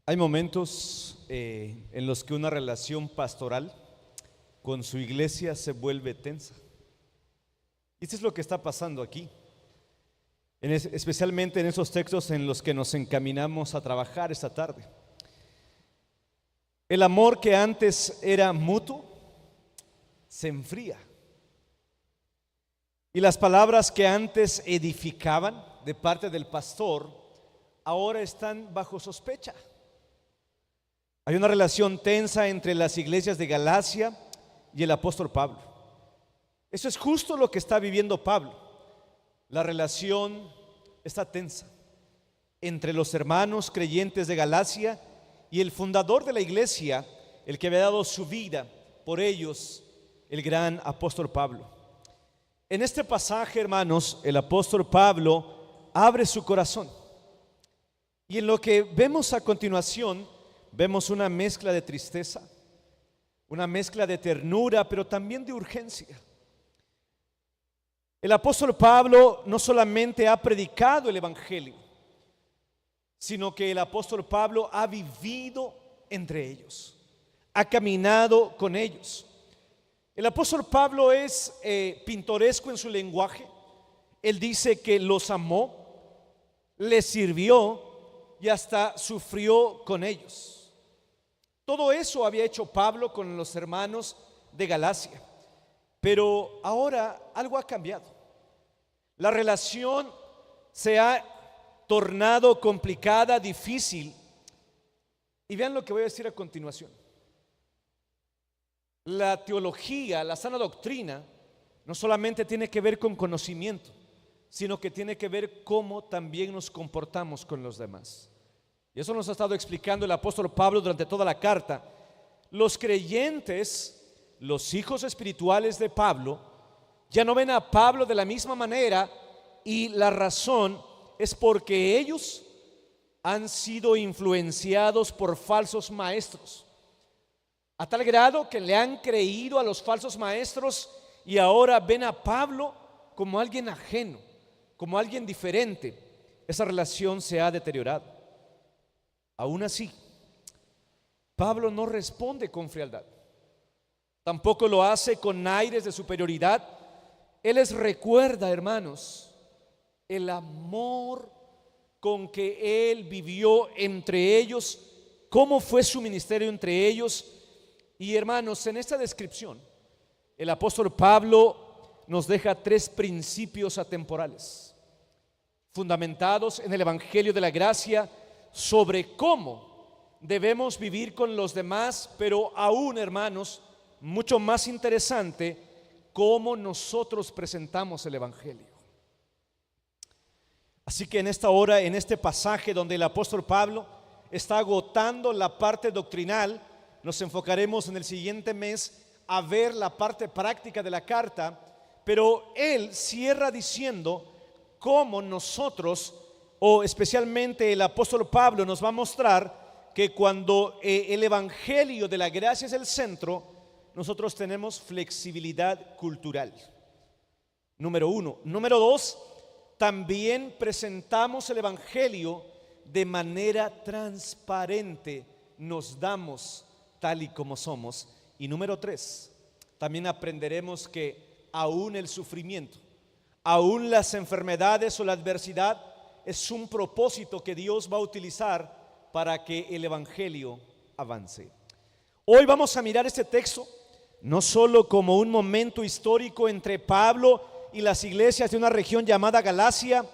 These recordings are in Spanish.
Hay momentos en los que una relación pastoral con su iglesia se vuelve tensa. Y esto es lo que está pasando aquí, especialmente en esos textos en los que nos encaminamos a trabajar esta tarde. El amor que antes era mutuo se enfría. Y las palabras que antes edificaban de parte del pastor ahora están bajo sospecha. Hay una relación tensa entre las iglesias de Galacia y el apóstol Pablo. Eso es justo lo que está viviendo Pablo. La relación está tensa entre los hermanos creyentes de Galacia y el fundador de la iglesia, el que había dado su vida por ellos, el gran apóstol Pablo. En este pasaje, hermanos, el apóstol Pablo abre su corazón. Y en lo que vemos a continuación, vemos una mezcla de tristeza, una mezcla de ternura, pero también de urgencia. El apóstol Pablo no solamente ha predicado el evangelio, sino que el apóstol Pablo ha vivido entre ellos, ha caminado con ellos. El apóstol Pablo es pintoresco en su lenguaje. Él dice que los amó, les sirvió y hasta sufrió con ellos. Todo eso había hecho Pablo con los hermanos de Galacia, pero ahora algo ha cambiado. La relación se ha tornado complicada, difícil. Y vean lo que voy a decir a continuación. La teología, la sana doctrina, no solamente tiene que ver con conocimiento, sino que tiene que ver cómo también nos comportamos con los demás. Y eso nos ha estado explicando el apóstol Pablo durante toda la carta. Los creyentes, los hijos espirituales de Pablo, ya no ven a Pablo de la misma manera, y la razón es porque ellos han sido influenciados por falsos maestros, a tal grado que le han creído a los falsos maestros y ahora ven a Pablo como alguien ajeno, como alguien diferente. Esa relación se ha deteriorado. Aún así, Pablo no responde con frialdad, tampoco lo hace con aires de superioridad. Él les recuerda, hermanos, el amor con que él vivió entre ellos, cómo fue su ministerio entre ellos. Y hermanos, en esta descripción, el apóstol Pablo nos deja tres principios atemporales, fundamentados en el evangelio de la gracia, sobre cómo debemos vivir con los demás, pero aún, hermanos, mucho más interesante, cómo nosotros presentamos el evangelio. Así que en esta hora, en este pasaje donde el apóstol Pablo está agotando la parte doctrinal, nos enfocaremos en el siguiente mes a ver la parte práctica de la carta, pero él cierra diciendo cómo nosotros, o especialmente el apóstol Pablo, nos va a mostrar que cuando el evangelio de la gracia es el centro, nosotros tenemos flexibilidad cultural. Número uno. Número dos, también presentamos el evangelio de manera transparente, nos damos tal y como somos. Y número tres, también aprenderemos que aún el sufrimiento, aún las enfermedades o la adversidad es un propósito que Dios va a utilizar para que el evangelio avance. Hoy vamos a mirar este texto no solo como un momento histórico entre Pablo y las iglesias de una región llamada Galacia,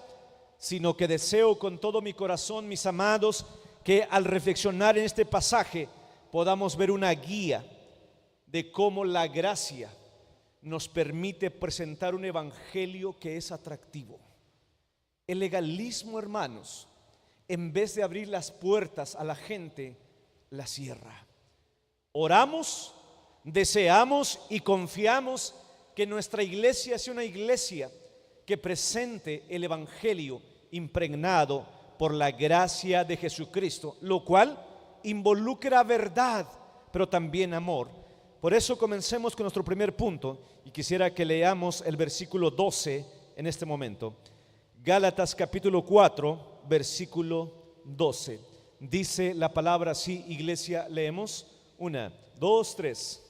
sino que deseo con todo mi corazón, mis amados, que al reflexionar en este pasaje podamos ver una guía de cómo la gracia nos permite presentar un evangelio que es atractivo. El legalismo, hermanos, en vez de abrir las puertas a la gente, las cierra. Oramos, deseamos y confiamos que nuestra iglesia sea una iglesia que presente el evangelio impregnado por la gracia de Jesucristo, lo cual involucra verdad, pero también amor. Por eso comencemos con nuestro primer punto y quisiera que leamos el versículo 12 en este momento. Gálatas capítulo 4, versículo 12. Dice la palabra así, iglesia, leemos. 1, 2, 3.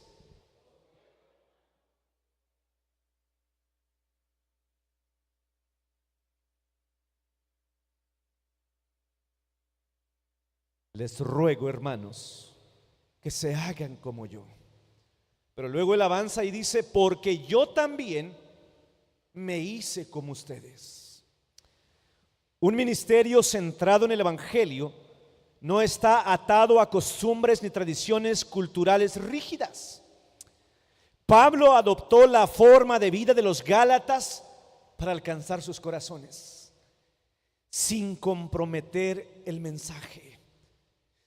Les ruego, hermanos, que se hagan como yo. Pero luego él avanza y dice, porque yo también me hice como ustedes. Un ministerio centrado en el evangelio no está atado a costumbres ni tradiciones culturales rígidas. Pablo adoptó la forma de vida de los Gálatas para alcanzar sus corazones, sin comprometer el mensaje.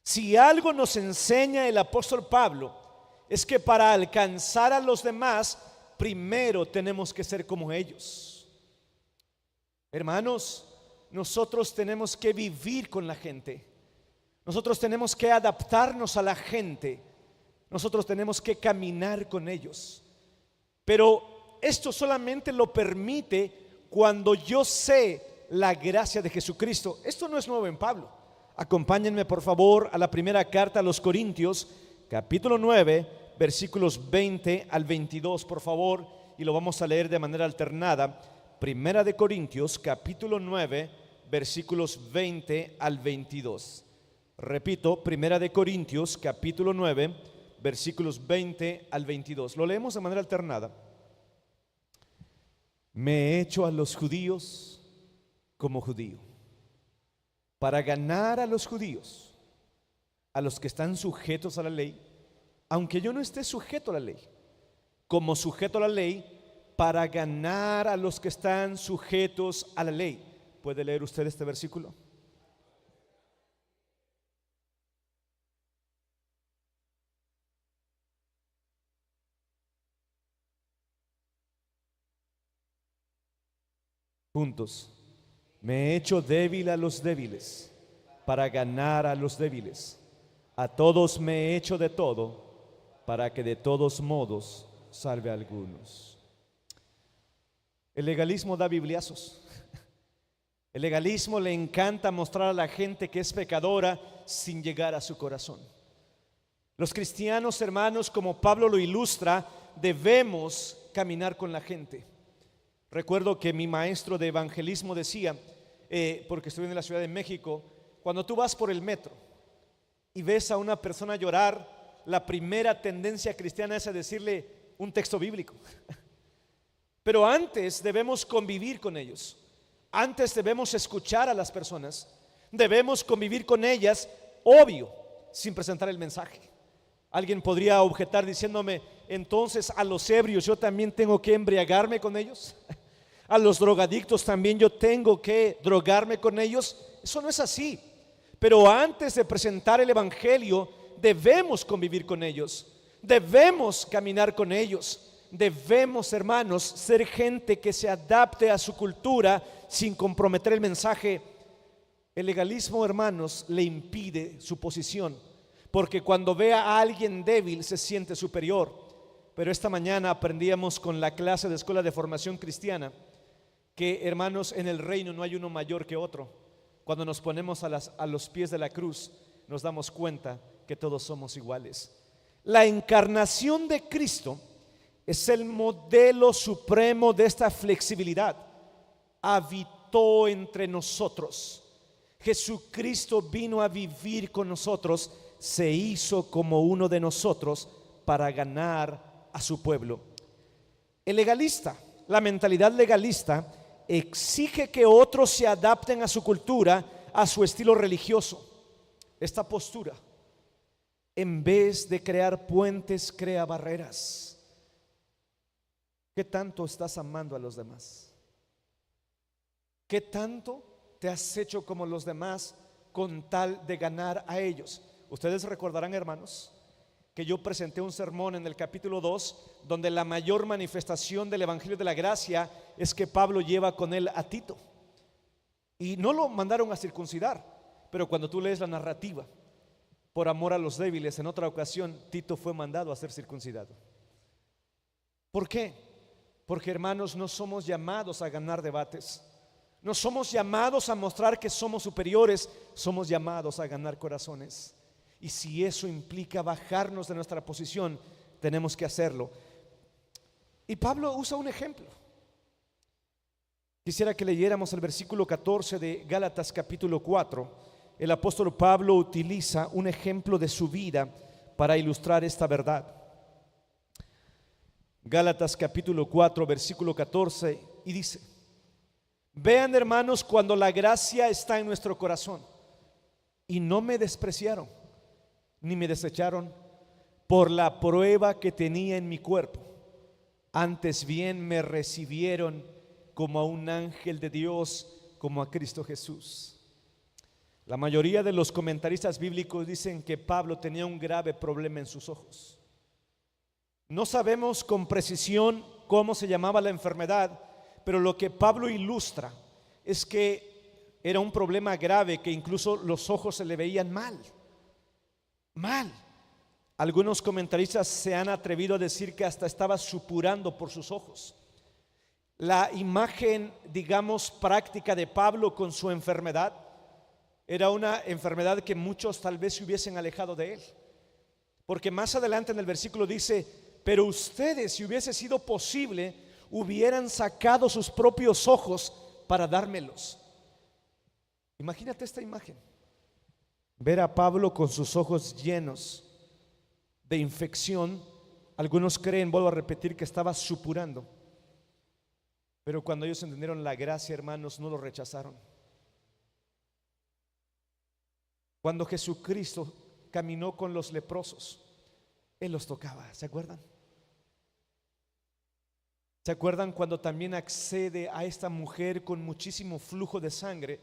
Si algo nos enseña el apóstol Pablo, es que para alcanzar a los demás, primero tenemos que ser como ellos. Hermanos, nosotros tenemos que vivir con la gente. Nosotros tenemos que adaptarnos a la gente. Nosotros tenemos que caminar con ellos. Pero esto solamente lo permite cuando yo sé la gracia de Jesucristo. Esto no es nuevo en Pablo. Acompáñenme por favor a la primera carta a los Corintios, capítulo 9, versículos 20 al 22, por favor, y lo vamos a leer de manera alternada. Primera de Corintios, capítulo 9, versículos 20 al 22. Repito, Primera de Corintios, capítulo 9, versículos 20 al 22. Lo leemos de manera alternada. Me he hecho a los judíos como judío, para ganar a los judíos, a los que están sujetos a la ley, aunque yo no esté sujeto a la ley, como sujeto a la ley, para ganar a los que están sujetos a la ley. ¿Puede leer usted este versículo? Juntos. Me he hecho débil a los débiles, para ganar a los débiles. A todos me he hecho de todo, para que de todos modos salve a algunos. El legalismo da bibliazos. El legalismo le encanta mostrar a la gente que es pecadora sin llegar a su corazón. Los cristianos, hermanos, como Pablo lo ilustra, debemos caminar con la gente. Recuerdo que mi maestro de evangelismo decía, porque estuve en la Ciudad de México, cuando tú vas por el metro y ves a una persona llorar, la primera tendencia cristiana es a decirle un texto bíblico. Pero antes debemos convivir con ellos. Antes debemos escuchar a las personas. Debemos convivir con ellas, obvio, sin presentar el mensaje. Alguien podría objetar diciéndome, entonces a los ebrios yo también tengo que embriagarme con ellos. A los drogadictos también yo tengo que drogarme con ellos. Eso no es así. Pero antes de presentar el evangelio, debemos convivir con ellos. Debemos caminar con ellos. Debemos, hermanos, ser gente que se adapte a su cultura sin comprometer el mensaje. El legalismo, hermanos, le impide su posición, porque cuando ve a alguien débil se siente superior. Pero esta mañana aprendíamos con la clase de Escuela de Formación Cristiana que, hermanos, en el reino no hay uno mayor que otro. Cuando nos ponemos a los pies de la cruz, nos damos cuenta que todos somos iguales. La encarnación de Cristo es el modelo supremo de esta flexibilidad. Habitó entre nosotros. Jesucristo vino a vivir con nosotros, se hizo como uno de nosotros para ganar a su pueblo. El legalista, la mentalidad legalista, exige que otros se adapten a su cultura, a su estilo religioso. Esta postura, en vez de crear puentes, crea barreras. ¿Qué tanto estás amando a los demás? ¿Qué tanto te has hecho como los demás con tal de ganar a ellos? Ustedes recordarán, hermanos, que yo presenté un sermón en el capítulo 2 donde la mayor manifestación del evangelio de la gracia es que Pablo lleva con él a Tito y no lo mandaron a circuncidar. Pero cuando tú lees la narrativa, por amor a los débiles, en otra ocasión Tito fue mandado a ser circuncidado. ¿Por qué? Porque, hermanos, no somos llamados a ganar debates. No somos llamados a mostrar que somos superiores, somos llamados a ganar corazones. Y si eso implica bajarnos de nuestra posición, tenemos que hacerlo. Y Pablo usa un ejemplo. Quisiera que leyéramos el versículo 14 de Gálatas capítulo 4. El apóstol Pablo utiliza un ejemplo de su vida para ilustrar esta verdad. Gálatas capítulo 4 versículo 14, y dice: vean, hermanos, cuando la gracia está en nuestro corazón, y no me despreciaron ni me desecharon por la prueba que tenía en mi cuerpo, antes bien me recibieron como a un ángel de Dios, como a Cristo Jesús. La mayoría de los comentaristas bíblicos dicen que Pablo tenía un grave problema en sus ojos. No sabemos con precisión cómo se llamaba la enfermedad, pero lo que Pablo ilustra es que era un problema grave, que incluso los ojos se le veían mal. Algunos comentaristas se han atrevido a decir que hasta estaba supurando por sus ojos. La imagen, digamos, práctica de Pablo con su enfermedad era una enfermedad que muchos tal vez se hubiesen alejado de él, porque más adelante en el versículo dice: pero ustedes, si hubiese sido posible, hubieran sacado sus propios ojos para dármelos. Imagínate esta imagen: ver a Pablo con sus ojos llenos de infección. Algunos creen, vuelvo a repetir, que estaba supurando, pero cuando ellos entendieron la gracia, hermanos, no lo rechazaron. Cuando Jesucristo caminó con los leprosos, Él los tocaba, ¿se acuerdan? ¿Se acuerdan cuando también accede a esta mujer con muchísimo flujo de sangre?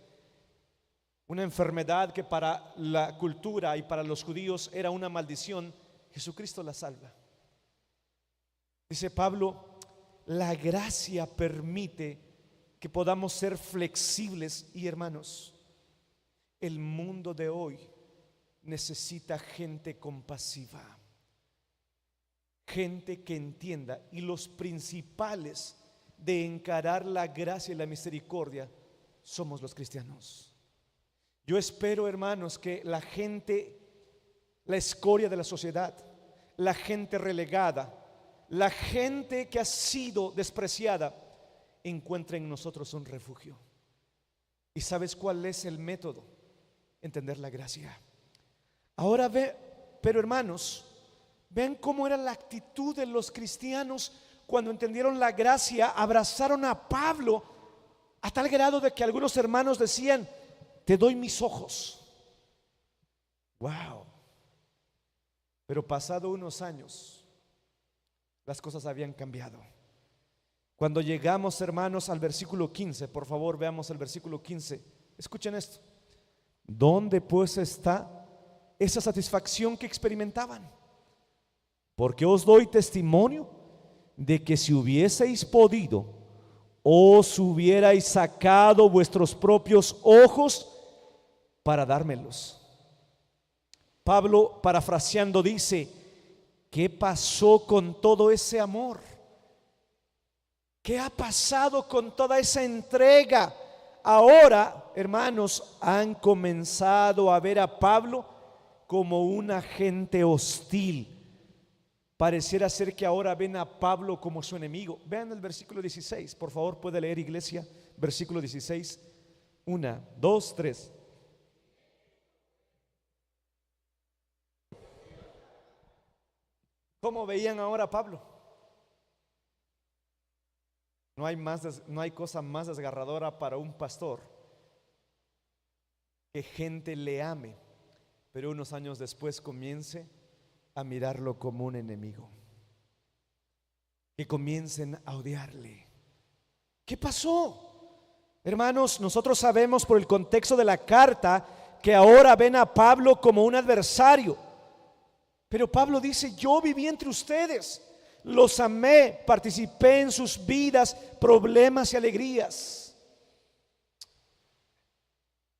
Una enfermedad que para la cultura y para los judíos era una maldición. Jesucristo la salva. Dice Pablo: la gracia permite que podamos ser flexibles. Y hermanos, el mundo de hoy necesita gente compasiva, gente que entienda, y los principales de encarar la gracia y la misericordia somos los cristianos. Yo espero, hermanos, que la gente, la escoria de la sociedad, la gente relegada, la gente que ha sido despreciada, encuentre en nosotros un refugio. ¿Y sabes cuál es el método? Entender la gracia. Ahora pero hermanos, ven cómo era la actitud de los cristianos cuando entendieron la gracia. Abrazaron a Pablo a tal grado de que algunos hermanos decían: te doy mis ojos. Wow. Pero pasado unos años, las cosas habían cambiado. Cuando llegamos, hermanos, al versículo 15, por favor veamos el versículo 15. Escuchen esto: ¿dónde pues está esa satisfacción que experimentaban? Porque os doy testimonio de que si hubieseis podido, os hubierais sacado vuestros propios ojos para dármelos. Pablo, parafraseando, dice: ¿qué pasó con todo ese amor? ¿Qué ha pasado con toda esa entrega? Ahora, hermanos, han comenzado a ver a Pablo como un agente hostil. Pareciera ser que ahora ven a Pablo como su enemigo. Vean el versículo 16, por favor, puede leer, iglesia. Versículo 16, 1, 2, 3. ¿Cómo veían ahora a Pablo? No hay cosa más desgarradora para un pastor que gente le ame, pero unos años después comience a mirarlo como un enemigo, que comiencen a odiarle. ¿Qué pasó? Hermanos, nosotros sabemos por el contexto de la carta que ahora ven a Pablo como un adversario. Pero Pablo dice: yo viví entre ustedes, los amé, participé en sus vidas, problemas y alegrías.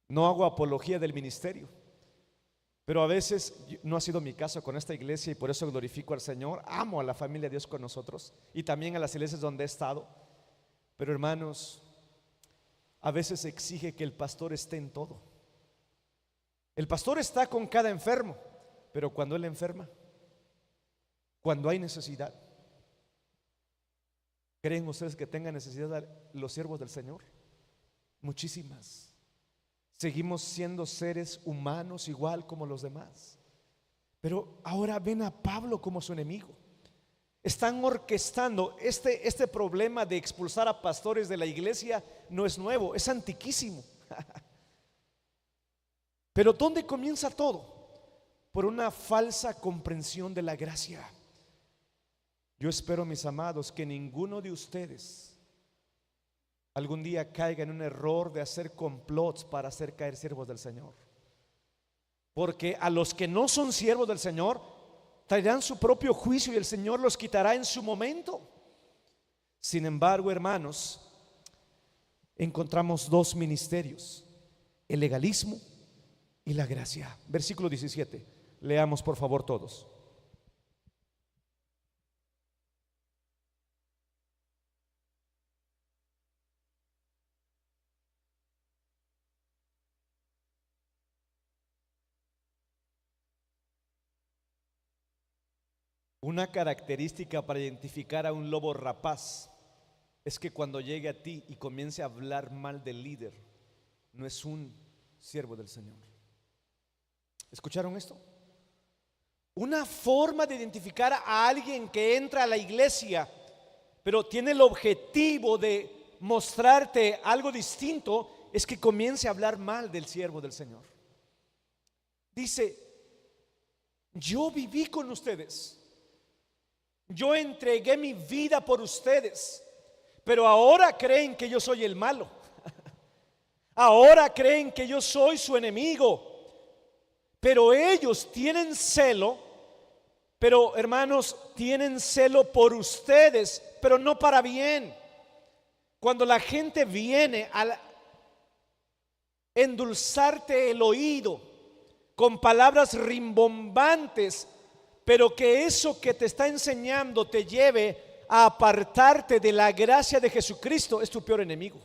No hago apología del ministerio, pero a veces no ha sido mi caso con esta iglesia, y por eso glorifico al Señor. Amo a la familia de Dios con nosotros y también a las iglesias donde he estado. Pero hermanos, a veces exige que el pastor esté en todo. El pastor está con cada enfermo, pero cuando él enferma, cuando hay necesidad, ¿creen ustedes que tengan necesidad los siervos del Señor? Muchísimas. Seguimos siendo seres humanos igual como los demás. Pero ahora ven a Pablo como su enemigo. Están orquestando este problema de expulsar a pastores de la iglesia. No es nuevo, es antiquísimo. Pero ¿dónde comienza todo? Por una falsa comprensión de la gracia. Yo espero, mis amados, que ninguno de ustedes algún día caiga en un error de hacer complots para hacer caer siervos del Señor. Porque a los que no son siervos del Señor traerán su propio juicio y el Señor los quitará en su momento. Sin embargo, hermanos, encontramos dos ministerios: el legalismo y la gracia. Versículo 17. Leamos por favor todos. Una característica para identificar a un lobo rapaz es que cuando llegue a ti y comience a hablar mal del líder, no es un siervo del Señor. ¿Escucharon esto? Una forma de identificar a alguien que entra a la iglesia, pero tiene el objetivo de mostrarte algo distinto, es que comience a hablar mal del siervo del Señor. Dice: yo viví con ustedes, yo entregué mi vida por ustedes, pero ahora creen que yo soy el malo. Ahora creen que yo soy su enemigo. Pero ellos tienen celo, pero hermanos, tienen celo por ustedes, pero no para bien. Cuando la gente viene a endulzarte el oído con palabras rimbombantes, pero que eso que te está enseñando te lleve a apartarte de la gracia de Jesucristo, es tu peor enemigo.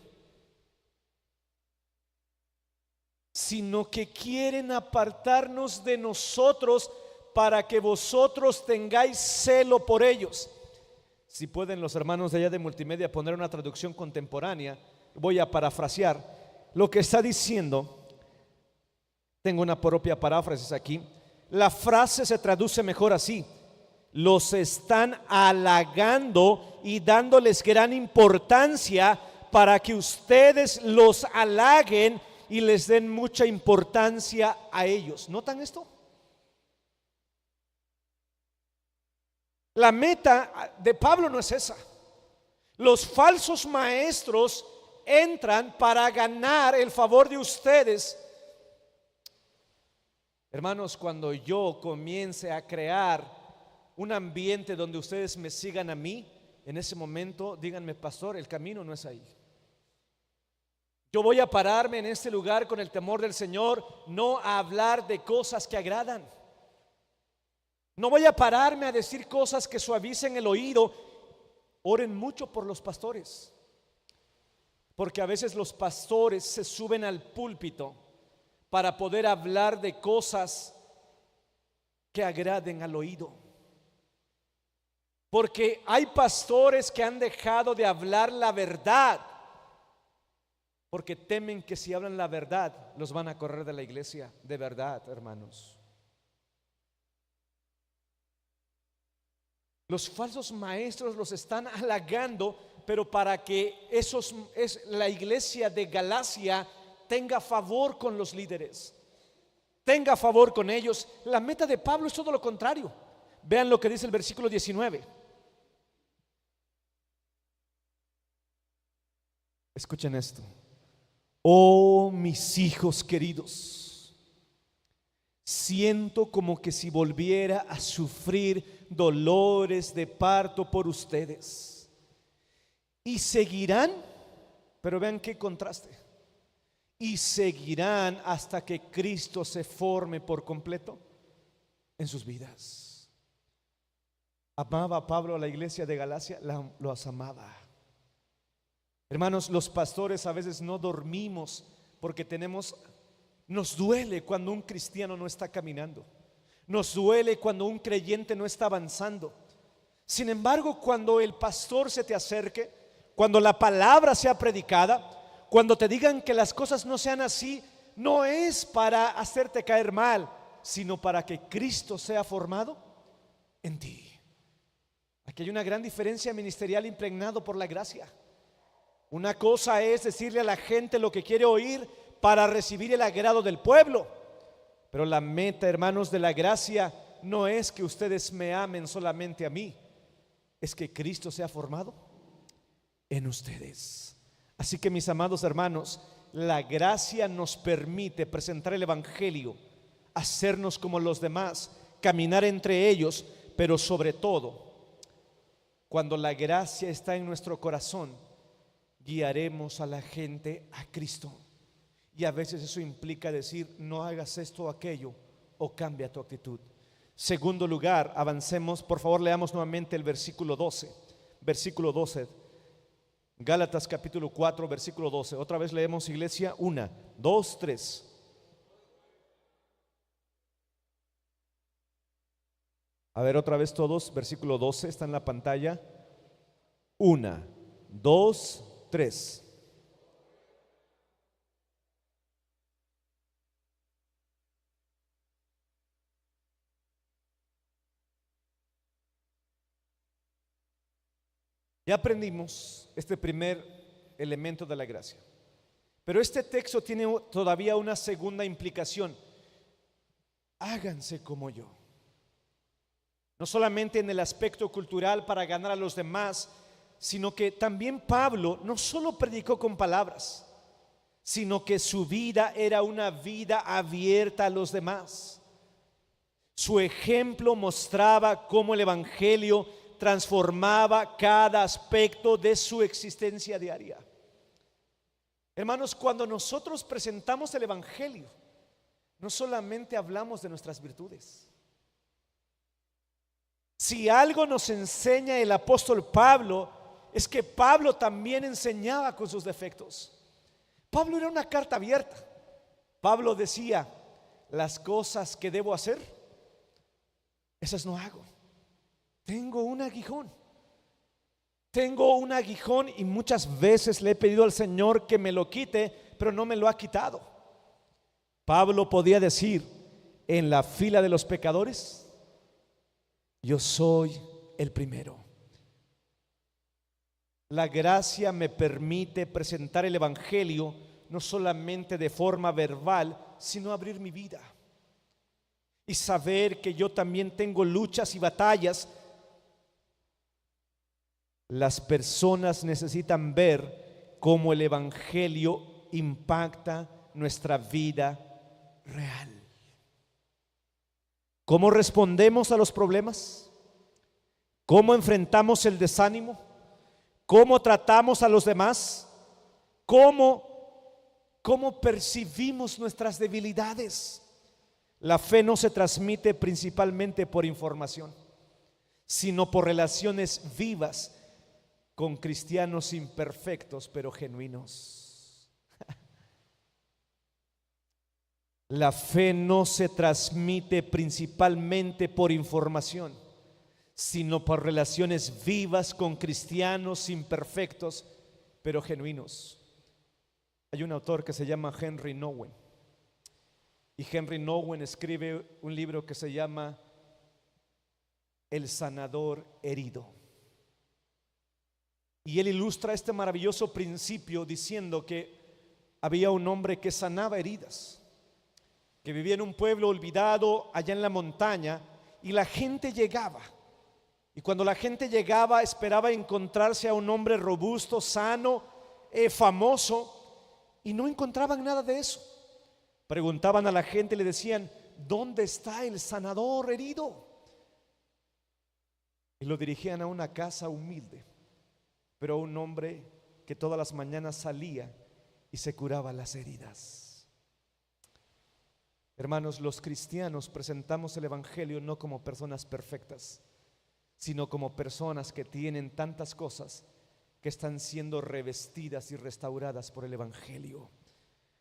Sino que quieren apartarnos de nosotros para que vosotros tengáis celo por ellos. Si pueden los hermanos de allá de multimedia poner una traducción contemporánea, voy a parafrasear lo que está diciendo. Tengo una propia paráfrasis aquí. La frase se traduce mejor así: los están halagando y dándoles gran importancia para que ustedes los halaguen y les den mucha importancia a ellos. ¿Notan esto? La meta de Pablo no es esa. Los falsos maestros entran para ganar el favor de ustedes. Hermanos, cuando yo comience a crear un ambiente donde ustedes me sigan a mí, en ese momento díganme: pastor, el camino no es ahí. Yo voy a pararme en este lugar con el temor del Señor, no a hablar de cosas que agradan. No voy a pararme a decir cosas que suavicen el oído. Oren mucho por los pastores, porque a veces los pastores se suben al púlpito para poder hablar de cosas que agraden al oído. Porque hay pastores que han dejado de hablar la verdad, porque temen que si hablan la verdad los van a correr de la iglesia. De verdad, hermanos, los falsos maestros los están halagando, pero para que la iglesia de Galacia tenga favor con los líderes, tenga favor con ellos. La meta de Pablo es todo lo contrario. Vean lo que dice el versículo 19. Escuchen esto: oh mis hijos queridos, siento como que si volviera a sufrir dolores de parto por ustedes. Y seguirán, pero vean qué contraste, y seguirán hasta que Cristo se forme por completo en sus vidas. ¿Amaba Pablo a la iglesia de Galacia? Los amaba. Hermanos, los pastores a veces no dormimos porque nos duele cuando un cristiano no está caminando. Nos duele cuando un creyente no está avanzando. Sin embargo, cuando el pastor se te acerque, cuando la palabra sea predicada, cuando te digan que las cosas no sean así, no es para hacerte caer mal, sino para que Cristo sea formado en ti. Aquí hay una gran diferencia ministerial impregnado por la gracia. Una cosa es decirle a la gente lo que quiere oír para recibir el agrado del pueblo. Pero la meta, hermanos, de la gracia no es que ustedes me amen solamente a mí, es que Cristo sea formado en ustedes. Así que, mis amados hermanos, la gracia nos permite presentar el evangelio, hacernos como los demás, caminar entre ellos, pero sobre todo, cuando la gracia está en nuestro corazón, guiaremos a la gente a Cristo. Y a veces eso implica decir: no hagas esto o aquello, o cambia tu actitud. Segundo lugar, avancemos, por favor, leamos nuevamente el versículo 12. Versículo 12, Gálatas capítulo 4, versículo 12. Otra vez leemos, iglesia, 1, 2, 3. A ver, otra vez todos, versículo 12, está en la pantalla. 1, 2, 3. Ya aprendimos este primer elemento de la gracia, pero este texto tiene todavía una segunda implicación. Háganse como yo. No solamente en el aspecto cultural para ganar a los demás, sino que también Pablo no solo predicó con palabras, sino que su vida era una vida abierta a los demás. Su ejemplo mostraba cómo el evangelio transformaba cada aspecto de su existencia diaria. Hermanos, cuando nosotros presentamos el evangelio, no solamente hablamos de nuestras virtudes. Si algo nos enseña el apóstol Pablo, es que Pablo también enseñaba con sus defectos. Pablo era una carta abierta. Pablo decía: las cosas que debo hacer, esas no hago. Tengo un aguijón y muchas veces le he pedido al Señor que me lo quite, pero no me lo ha quitado. Pablo podía decir: en la fila de los pecadores, yo soy el primero. La gracia me permite presentar el evangelio no solamente de forma verbal, sino abrir mi vida y saber que yo también tengo luchas y batallas. Las personas necesitan ver cómo el evangelio impacta nuestra vida real. ¿Cómo respondemos a los problemas? ¿Cómo enfrentamos el desánimo? ¿Cómo tratamos a los demás? ¿Cómo percibimos nuestras debilidades? La fe no se transmite principalmente por información, sino por relaciones vivas con cristianos imperfectos pero genuinos. La fe no se transmite principalmente por información, sino por relaciones vivas con cristianos imperfectos pero genuinos. Hay un autor que se llama Henry Nouwen, y Henry Nouwen escribe un libro que se llama El sanador herido. Y él ilustra este maravilloso principio diciendo que había un hombre que sanaba heridas, que vivía en un pueblo olvidado allá en la montaña, y la gente llegaba. Y cuando la gente llegaba, esperaba encontrarse a un hombre robusto, sano, famoso, y no encontraban nada de eso. Preguntaban a la gente y le decían: ¿dónde está el sanador herido? Y lo dirigían a una casa humilde, pero a un hombre que todas las mañanas salía y se curaba las heridas. Hermanos, los cristianos presentamos el evangelio no como personas perfectas, sino como personas que tienen tantas cosas que están siendo revestidas y restauradas por el Evangelio.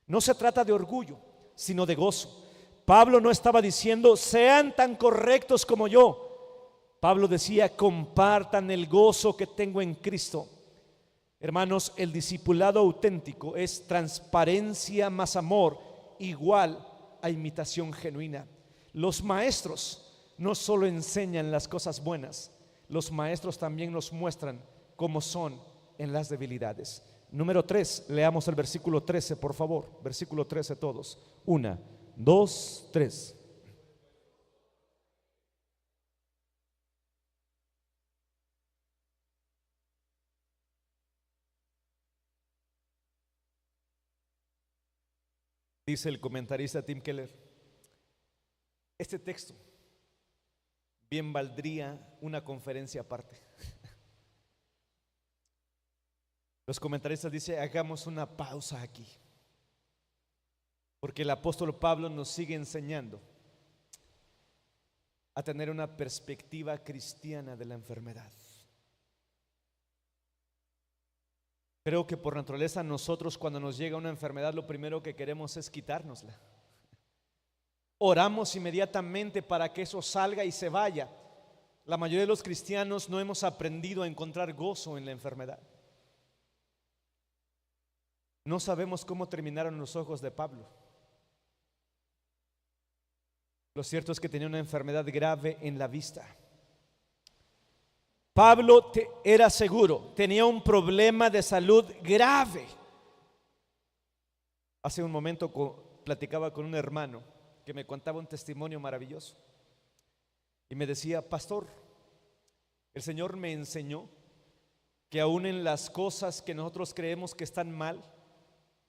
No se trata de orgullo, sino de gozo. Pablo no estaba diciendo sean tan correctos como yo. Pablo decía compartan el gozo que tengo en Cristo. Hermanos, el discipulado auténtico es transparencia más amor igual a imitación genuina. Los maestros no solo enseñan las cosas buenas, los maestros también nos muestran cómo son en las debilidades. Número 3, leamos el versículo 13, por favor. Versículo 13 todos. 1, 2, 3. Dice el comentarista Tim Keller, este texto bien valdría una conferencia aparte. Los comentaristas dicen, hagamos una pausa aquí, porque el apóstol Pablo nos sigue enseñando a tener una perspectiva cristiana de la enfermedad. Creo que por naturaleza nosotros cuando nos llega una enfermedad lo primero que queremos es quitárnosla. Oramos inmediatamente para que eso salga y se vaya. La mayoría de los cristianos no hemos aprendido a encontrar gozo en la enfermedad. No sabemos cómo terminaron los ojos de Pablo. Lo cierto es que tenía una enfermedad grave en la vista. Pablo era seguro, tenía un problema de salud grave. Hace un momento platicaba con un hermano que me contaba un testimonio maravilloso y me decía, pastor, el Señor me enseñó que aún en las cosas que nosotros creemos que están mal,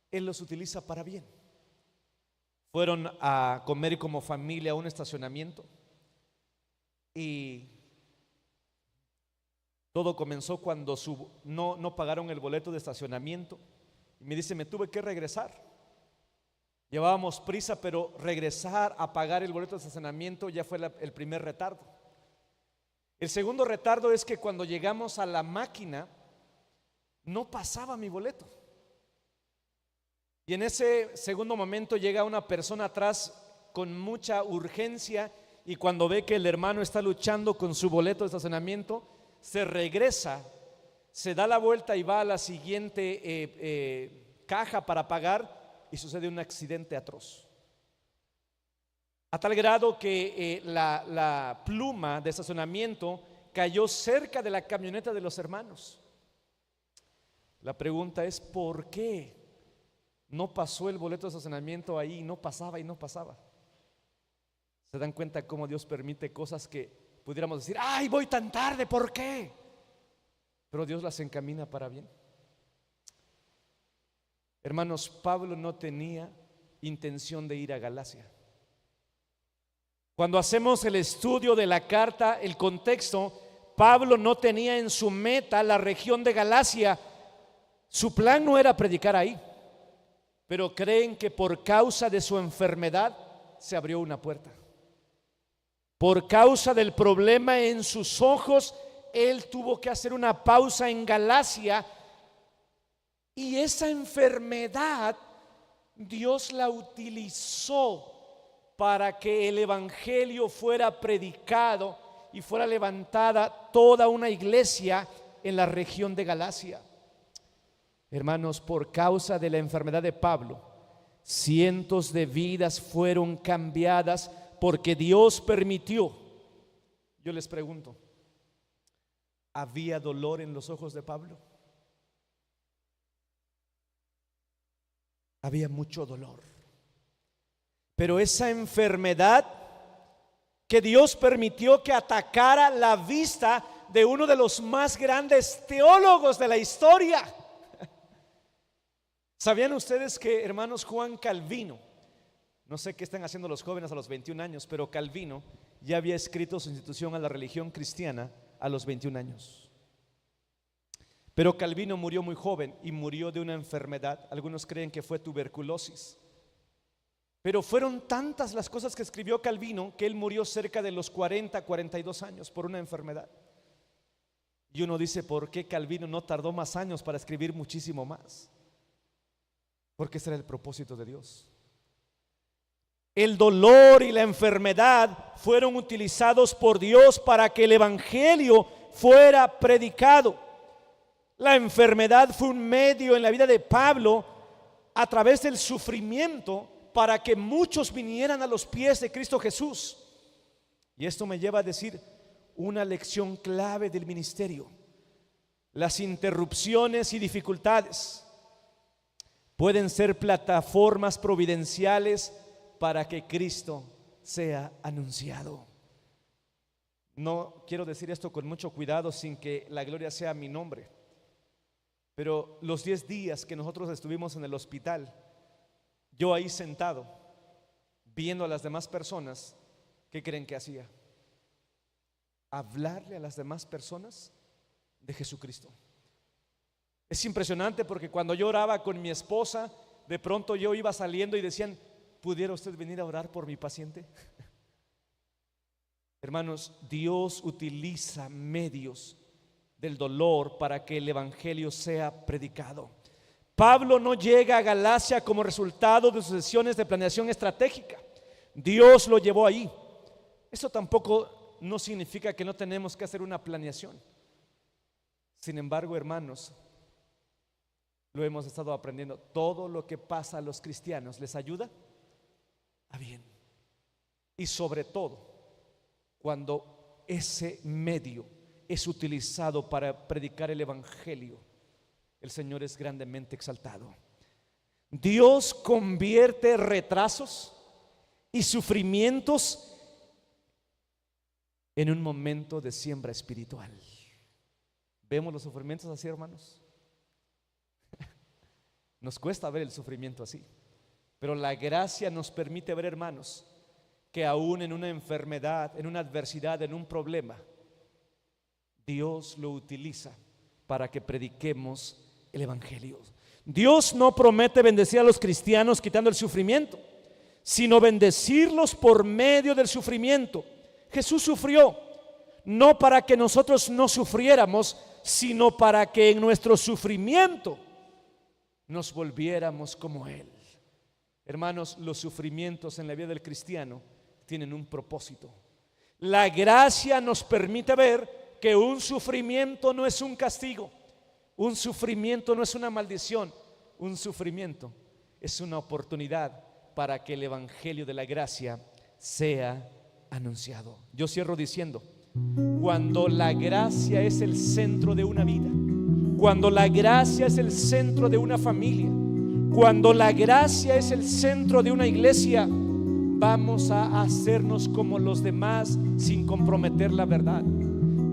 Él los utiliza para bien. Fueron a comer como familia a un estacionamiento y todo comenzó cuando no pagaron el boleto de estacionamiento. Y me dice, me tuve que regresar. Llevábamos prisa, pero regresar a pagar el boleto de estacionamiento ya fue el primer retardo. El segundo retardo es que cuando llegamos a la máquina no pasaba mi boleto. Y en ese segundo momento llega una persona atrás con mucha urgencia y cuando ve que el hermano está luchando con su boleto de estacionamiento, se regresa, se da la vuelta y va a la siguiente caja para pagar y sucede un accidente atroz. A tal grado que la pluma de estacionamiento cayó cerca de la camioneta de los hermanos. La pregunta es, ¿por qué no pasó el boleto de estacionamiento ahí? Y no pasaba y no pasaba. ¿Se dan cuenta cómo Dios permite cosas que pudiéramos decir, ay, voy tan tarde, ¿por qué? Pero Dios las encamina para bien. Hermanos, Pablo no tenía intención de ir a Galacia. Cuando hacemos el estudio de la carta, el contexto, Pablo no tenía en su meta la región de Galacia. Su plan no era predicar ahí, pero creen que por causa de su enfermedad se abrió una puerta. Por causa del problema en sus ojos, él tuvo que hacer una pausa en Galacia. Y esa enfermedad Dios la utilizó para que el evangelio fuera predicado y fuera levantada toda una iglesia en la región de Galacia. Hermanos, por causa de la enfermedad de Pablo, cientos de vidas fueron cambiadas porque Dios permitió. Yo les pregunto, ¿había dolor en los ojos de Pablo? Había mucho dolor. Pero esa enfermedad que Dios permitió que atacara la vista de uno de los más grandes teólogos de la historia. ¿Sabían ustedes que, hermanos, Juan Calvino, no sé qué están haciendo los jóvenes a los 21 años, pero Calvino ya había escrito su institución a la religión cristiana a los 21 años? Pero Calvino murió muy joven y murió de una enfermedad. Algunos creen que fue tuberculosis. Pero fueron tantas las cosas que escribió Calvino que él murió cerca de los 42 años por una enfermedad. Y uno dice, ¿por qué Calvino no tardó más años para escribir muchísimo más? Porque ese era el propósito de Dios. El dolor y la enfermedad fueron utilizados por Dios para que el evangelio fuera predicado. La enfermedad fue un medio en la vida de Pablo a través del sufrimiento para que muchos vinieran a los pies de Cristo Jesús. Y esto me lleva a decir una lección clave del ministerio: las interrupciones y dificultades pueden ser plataformas providenciales para que Cristo sea anunciado. No quiero decir esto con mucho cuidado sin que la gloria sea a mi nombre, pero los 10 días que nosotros estuvimos en el hospital, yo ahí sentado viendo a las demás personas, ¿qué creen que hacía? Hablarle a las demás personas de Jesucristo. Es impresionante porque cuando yo oraba con mi esposa, de pronto yo iba saliendo y decían, ¿pudiera usted venir a orar por mi paciente? Hermanos, Dios utiliza medios del dolor para que el evangelio sea predicado. Pablo no llega a Galacia como resultado de sus sesiones de planeación estratégica. Dios lo llevó ahí. Eso tampoco no significa que no tenemos que hacer una planeación. Sin embargo, hermanos, lo hemos estado aprendiendo. Todo lo que pasa a los cristianos les ayuda a bien. Y sobre todo, cuando ese medio es utilizado para predicar el evangelio, el Señor es grandemente exaltado. Dios convierte retrasos y sufrimientos en un momento de siembra espiritual. ¿Vemos los sufrimientos así, hermanos? Nos cuesta ver el sufrimiento así, pero la gracia nos permite ver, hermanos, que aún en una enfermedad, en una adversidad, en un problema, Dios lo utiliza para que prediquemos el evangelio. Dios no promete bendecir a los cristianos quitando el sufrimiento, sino bendecirlos por medio del sufrimiento. Jesús sufrió no para que nosotros no sufriéramos, sino para que en nuestro sufrimiento nos volviéramos como Él. Hermanos, los sufrimientos en la vida del cristiano tienen un propósito. La gracia nos permite ver que un sufrimiento no es un castigo, un sufrimiento no es una maldición, un sufrimiento es una oportunidad para que el evangelio de la gracia sea anunciado. Yo cierro diciendo, cuando la gracia es el centro de una vida, cuando la gracia es el centro de una familia, cuando la gracia es el centro de una iglesia, vamos a hacernos como los demás sin comprometer la verdad.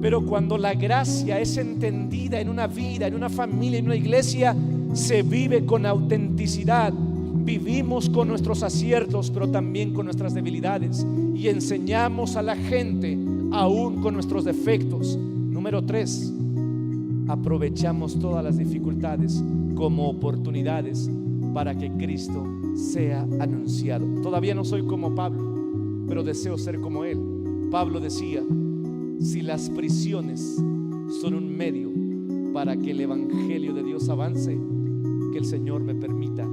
Pero cuando la gracia es entendida en una vida, en una familia, en una iglesia, se vive con autenticidad. Vivimos con nuestros aciertos, pero también con nuestras debilidades, y enseñamos a la gente aún con nuestros defectos. Número 3, aprovechamos todas las dificultades como oportunidades para que Cristo sea anunciado. Todavía no soy como Pablo, pero deseo ser como él. Pablo decía, si las prisiones son un medio para que el evangelio de Dios avance, que el Señor me permita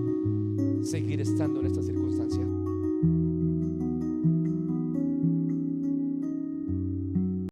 seguir estando en estas circunstancias.